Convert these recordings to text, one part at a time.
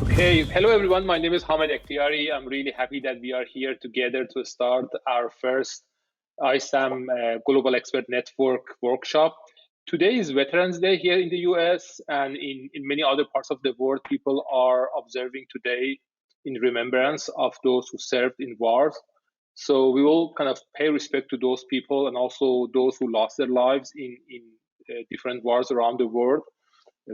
Okay, hello everyone. My name is Hamid Ektiari. I'm really happy that we are here together to start our first ISAM Global Expert Network workshop. Today is Veterans Day here in the US, and in many other parts of the world, people are observing today in remembrance of those who served in wars. So we will kind of pay respect to those people and also those who lost their lives in different wars around the world,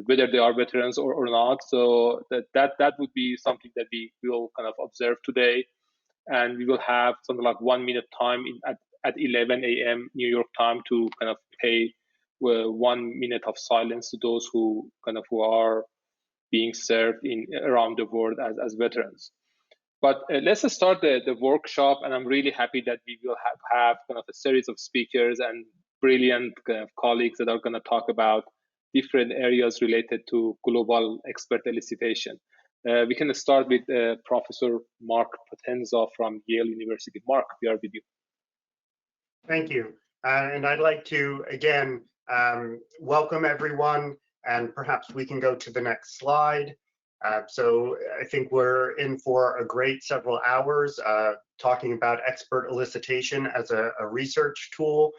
whether they are veterans or not. So that would be something that we will kind of observe today. And we will have something like 1 minute time at 11 a.m. New York time to kind of pay 1 minute of silence to those who are being served in around the world as veterans. But let's start the workshop, and I'm really happy that we will have kind of a series of speakers and brilliant kind of colleagues that are going to talk about different areas related to global expert elicitation. We can start with Professor Marc Potenza from Yale University. Marc, we are with you. Thank you. And I'd like to, again, welcome everyone, and perhaps we can go to the next slide. So I think we're in for a great several hours talking about expert elicitation as a research tool,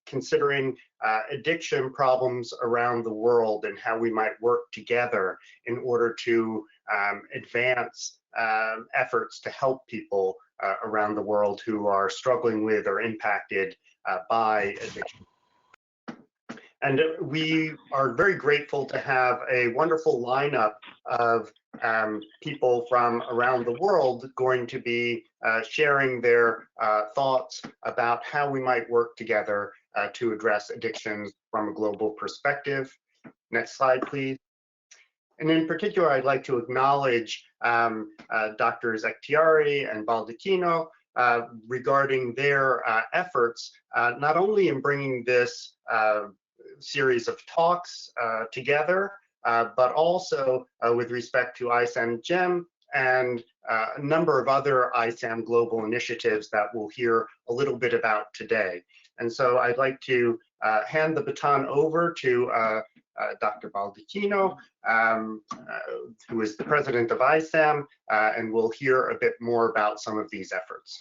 considering addiction problems around the world and how we might work together in order to advance efforts to help people around the world who are struggling with or impacted by addiction. And we are very grateful to have a wonderful lineup of people from around the world going to be sharing their thoughts about how we might work together to address addictions from a global perspective. Next slide, please. And in particular, I'd like to acknowledge Drs. Ektiari and Baldacchino regarding their efforts, not only in bringing this series of talks together, but also with respect to ISAM-GEN and a number of other ISAM global initiatives that we'll hear a little bit about today. And so I'd like to hand the baton over to Dr. Baldacchino, who is the president of ISAM, and we'll hear a bit more about some of these efforts.